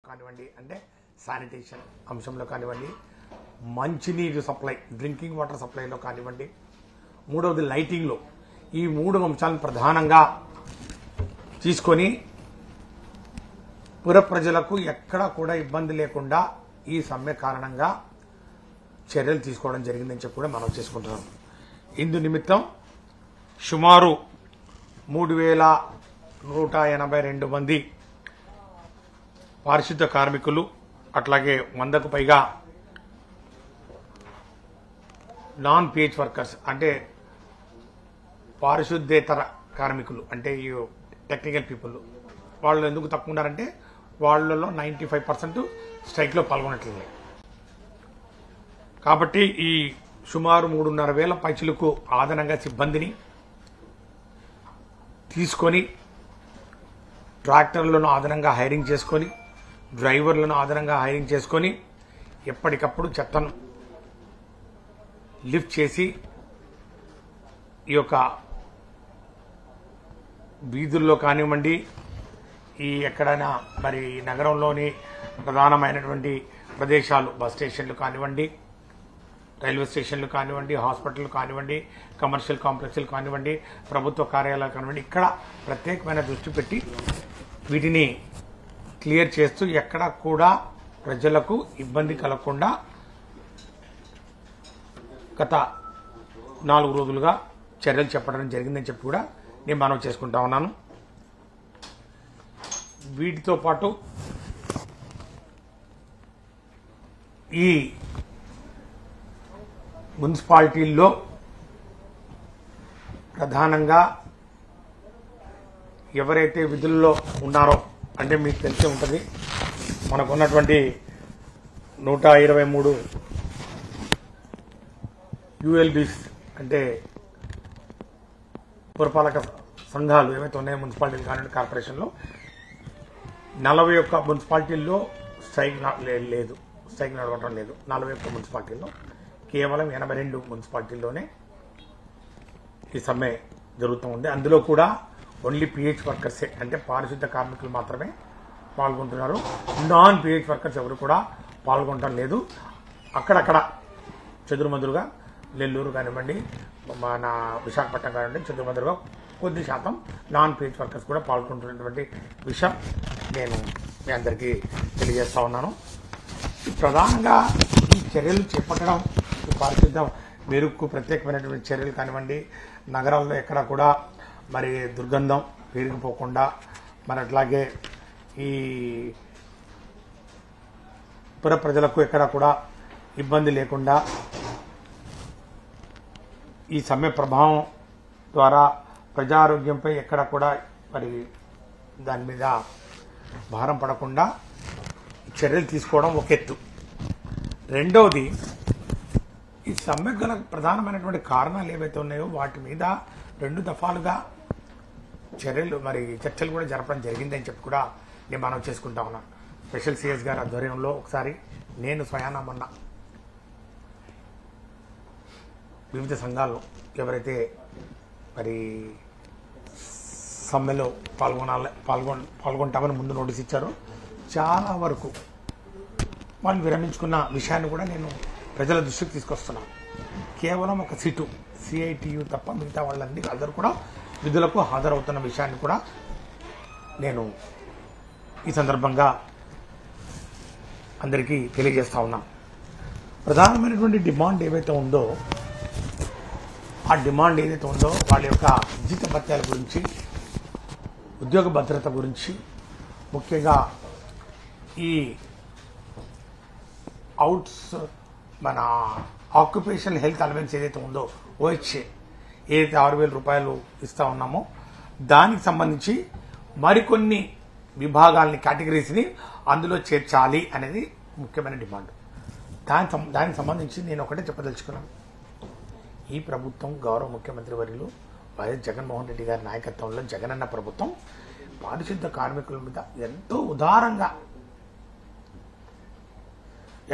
కానివ్వండి, అంటే శానిటేషన్ అంశంలో కానివ్వండి, మంచినీరు సప్లై, డ్రింకింగ్ వాటర్ సప్లైలో కానివ్వండి, మూడవది లైటింగ్లో, ఈ 3 అంశాలను ప్రధానంగా తీసుకొని పుర ప్రజలకు ఎక్కడా కూడా ఇబ్బంది లేకుండా ఈ సమ్మె కారణంగా చర్యలు తీసుకోవడం జరిగిందని చెప్పి కూడా మనం చేసుకుంటున్నాం. ఇందు నిమిత్తం సుమారు 3182 మంది పారిశుద్ధ కార్మికులు, అట్లాగే 100కు పైగా నాన్ పిహెచ్ వర్కర్స్ అంటే పారిశుద్ధేతర కార్మికులు, అంటే ఈ టెక్నికల్ పీపుల్, వాళ్ళు ఎందుకు తక్కువ ఉన్నారంటే వాళ్ళలో 95% స్ట్రైక్లో పాల్గొనట్లేదు. కాబట్టి ఈ సుమారు 3,500 పైచులకు అదనంగా సిబ్బందిని తీసుకొని, ట్రాక్టర్లను అదనంగా హైరింగ్ చేసుకొని, డ్రైవర్లను అదనంగా హైరింగ్ చేసుకొని ఎప్పటికప్పుడు చెత్తను లిఫ్ట్ చేసి ఈ యొక్క వీధుల్లో కానివ్వండి, ఈ ఎక్కడైనా మరి నగరంలోని ప్రధానమైనటువంటి ప్రదేశాలు, బస్ స్టేషన్లు కానివ్వండి, రైల్వే స్టేషన్లు కానివ్వండి, హాస్పిటల్ కానివ్వండి, కమర్షియల్ కాంప్లెక్స్లు కానివ్వండి, ప్రభుత్వ కార్యాలయాలు కానివ్వండి, ఇక్కడ ప్రత్యేకమైన దృష్టి పెట్టి వీటిని క్లియర్ చేస్తూ ఎక్కడ కూడా ప్రజలకు ఇబ్బంది కలగకుండా గత 4 రోజులుగా చర్యలు చెప్పడం జరిగిందని చెప్పి కూడా నేను మనవి చేసుకుంటా ఉన్నాను. వీటితో పాటు ఈ మున్సిపాలిటీల్లో ప్రధానంగా ఎవరైతే విధుల్లో ఉన్నారో, అంటే మీకు తెలిసే ఉంటుంది, మనకున్నటువంటి 123 యుఎల్బీస్ అంటే పురపాలక సంఘాలు ఏవైతే ఉన్నాయో మున్సిపాలిటీలు కానివ్వండి, కార్పొరేషన్లో 41 మున్సిపాలిటీల్లో స్ట్రైక్ నడవడం లేదు. 41 మున్సిపాలిటీల్లో కేవలం 82 మున్సిపాలిటీల్లోనే ఈ సమ్మె జరుగుతూ ఉంది. అందులో కూడా ఓన్లీ పిహెచ్ వర్కర్సే, అంటే పారిశుద్ధ కార్మికులు మాత్రమే పాల్గొంటున్నారు. నాన్ పిహెచ్ వర్కర్స్ ఎవరు కూడా పాల్గొనడం లేదు. అక్కడక్కడ చెదురుమదురుగా నెల్లూరు కానివ్వండి, మన విశాఖపట్నం కానివ్వండి, చెదురుమదురుగా కొద్ది శాతం నాన్ పిహెచ్ వర్కర్స్ కూడా పాల్గొంటున్నటువంటి విషయం నేను మీ అందరికీ తెలియజేస్తా ఉన్నాను. ప్రధానంగా ఈ చర్యలు చేపట్టడం, పారిశుద్ధ మెరుగుకు ప్రత్యేకమైనటువంటి చర్యలు కానివ్వండి, నగరాల్లో ఎక్కడ కూడా మరి దుర్గంధం పెరిగిపోకుండా, మరి అట్లాగే ఈ పుర ప్రజలకు ఎక్కడ కూడా ఇబ్బంది లేకుండా ఈ సమ్మె ప్రభావం ద్వారా ప్రజారోగ్యంపై ఎక్కడ కూడా మరి దాని మీద భారం పడకుండా చర్యలు తీసుకోవడం ఒక ఎత్తు. రెండవది, ఈ సమ్మెకు గల ప్రధానమైనటువంటి కారణాలు ఏవైతే ఉన్నాయో వాటి మీద 2 దఫాలుగా చర్చలు కూడా జరపడం జరిగిందని చెప్పి కూడా నేను మనం చేసుకుంటా ఉన్నాను. స్పెషల్ సిఎస్ గారి ఆధ్వర్యంలో ఒకసారి నేను స్వయాన మొన్న వివిధ సంఘాలు ఎవరైతే మరి సమ్మెలో పాల్గొంటామని ముందు నోటీస్ ఇచ్చారో చాలా వరకు వాళ్ళు విరమించుకున్న విషయాన్ని కూడా నేను ప్రజల దృష్టికి తీసుకొస్తున్నాను. కేవలం ఒక సీటు సిఐటియు తప్ప మిగతా అందరూ కూడా విధులకు హాజరవుతున్న విషయాన్ని కూడా నేను ఈ సందర్భంగా అందరికీ తెలియజేస్తా ఉన్నాను. ప్రధానమైనటువంటి డిమాండ్ ఏవైతే ఉందో ఆ డిమాండ్ ఏదైతే ఉందో వాళ్ళ యొక్క జీతభత్యాల గురించి, ఉద్యోగ భద్రత గురించి, ముఖ్యంగా ఈ మన ఆక్యుపేషనల్ హెల్త్ అలవెన్స్ ఏదైతే ఉందో ఓహెచ్ఏ ఏదైతే 6,000 రూపాయలు ఇస్తా ఉన్నామో దానికి సంబంధించి మరికొన్ని విభాగాల్ని, కేటగిరీస్ని అందులో చేర్చాలి అనేది ముఖ్యమైన డిమాండ్. దానికి సంబంధించి నేను ఒకటే చెప్పదలుచుకున్నాను. ఈ ప్రభుత్వం, గౌరవ ముఖ్యమంత్రి వర్యులు వైఎస్ జగన్మోహన్ రెడ్డి గారి నాయకత్వంలో జగనన్న ప్రభుత్వం పారిశుద్ధ కార్మికుల మీద ఎంతో ఉదారంగా,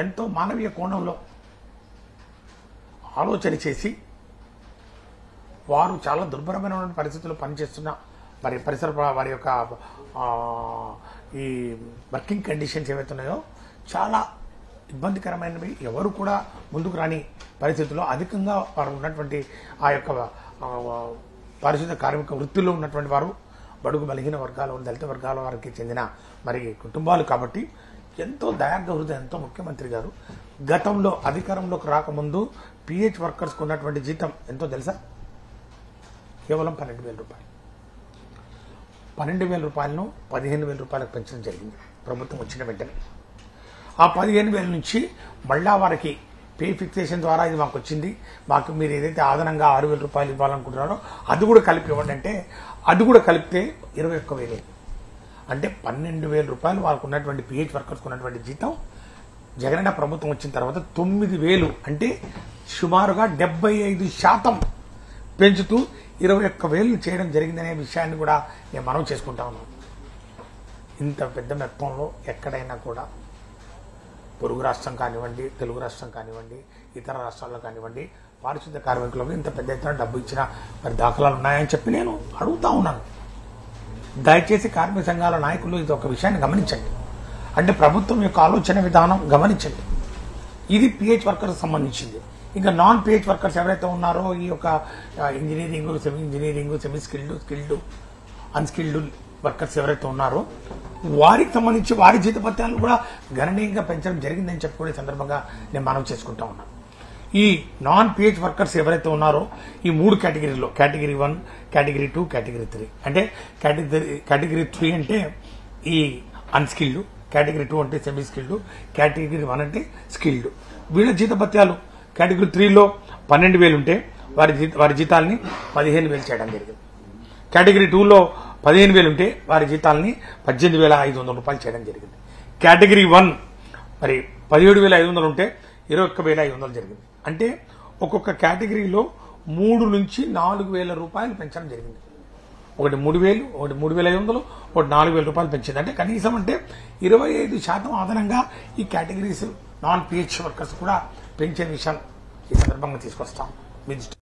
ఎంతో మానవీయ కోణంలో ఆలోచన చేసి వారు చాలా దుర్భరమైన పరిస్థితుల్లో పనిచేస్తున్న వారి యొక్క ఈ వర్కింగ్ కండిషన్స్ ఏవైతే ఉన్నాయో చాలా ఇబ్బందికరమైనవి. ఎవరు కూడా ముందుకు రాని పరిస్థితుల్లో అధికంగా వారు ఉన్నటువంటి ఆ యొక్క పారిశుద్ధ కార్మిక వృత్తిలో ఉన్నటువంటి వారు బడుగు బలహీన వర్గాల దళిత వర్గాల వారికి చెందిన మరి కుటుంబాలు కాబట్టి ఎంతో దయార్ఘ హృదయం. ఎంతో ముఖ్యమంత్రి గారు గతంలో అధికారంలోకి రాకముందు పిహెచ్ వర్కర్స్కి ఉన్నటువంటి జీతం ఎంతో తెలుసా? కేవలం 12,000 రూపాయలు. 12,000 రూపాయలను 15,000 రూపాయలకు పెంచడం జరిగింది ప్రభుత్వం వచ్చిన వెంటనే. ఆ 15,000 నుంచి మళ్ళా వారికి పే ఫిక్సేషన్ ద్వారా ఇది మాకు వచ్చింది, మాకు మీరు ఏదైతే అదనంగా 6,000 రూపాయలు ఇవ్వాలనుకుంటున్నారో అది కూడా కలిపి ఇవ్వండి అంటే అది కూడా కలిపితే 21,000. అంటే 12,000 రూపాయలు వాళ్ళకు ఉన్నటువంటి పిహెచ్ వర్కర్స్కి ఉన్నటువంటి జీతం జగనన్న ప్రభుత్వం వచ్చిన తర్వాత 9,000 అంటే సుమారుగా 75% పెంచుతూ 21,000 చేయడం జరిగిందనే విషయాన్ని కూడా నేను మనవి చేసుకుంటా ఉన్నాను. ఇంత పెద్ద మొత్తంలో ఎక్కడైనా కూడా పొరుగు రాష్ట్రం కానివ్వండి, తెలుగు రాష్ట్రం కానివ్వండి, ఇతర రాష్ట్రాల్లో కానివ్వండి పారిశుద్ధ కార్మికులకు ఇంత పెద్ద ఎత్తున డబ్బు ఇచ్చిన మరి దాఖలాలు ఉన్నాయని చెప్పి నేను అడుగుతా ఉన్నాను. దయచేసి కార్మిక సంఘాల నాయకులు ఇది ఒక విషయాన్ని గమనించండి. అంటే ప్రభుత్వం యొక్క ఆలోచన విధానం గమనించండి. ఇది పిహెచ్ వర్కర్స్ సంబంధించింది. ఇంకా నాన్ పిహెచ్ వర్కర్స్ ఎవరైతే ఉన్నారో ఈ యొక్క engineering, semi engineering, semi skilled, unskilled workers ఎవరైతే ఉన్నారో వారికి సంబంధించి వారి జీతభత్యాలను కూడా గణనీయంగా పెంచడం జరిగిందని చెప్పుకునే సందర్భంగా నేను మనవి చేసుకుంటా ఉన్నాను. ఈ నాన్ పిహెచ్ వర్కర్స్ ఎవరైతే ఉన్నారో ఈ 3 కేటగిరీలో కేటగిరీ 1, కేటగిరీ 2, కేటగిరీ 3 అంటే కేటగిరీ 3 అంటే ఈ అన్స్కిల్డ్, కేటగిరీ 2 అంటే సెమీ స్కిల్డ్, కేటగిరీ 1 అంటే స్కిల్డ్. వీళ్ళ జీతభత్యాలు కేటగిరీ 3లో 12,000 ఉంటే వారి జీతాలని 15,000 చేయడం జరిగింది. కేటగిరీ 2లో 15,000 ఉంటే వారి జీతాలని 18,500 రూపాయలు చేయడం జరిగింది. కేటగిరీ 1 మరి 17,500 ఉంటే 21,500 జరిగింది. అంటే ఒక్కొక్క కేటగిరీలో 3 నుంచి 4,000 రూపాయలు పెంచడం జరిగింది. ఒకటి 3,000, ఒకటి 3,500, ఒకటి 4,000 రూపాయలు పెంచింది. అంటే కనీసం అంటే 25% అదనంగా ఈ కేటగిరీస్ నాన్ పిహెచ్ వర్కర్స్ కూడా పెంచే విషయం ఈ సందర్భంగా తీసుకొస్తాం.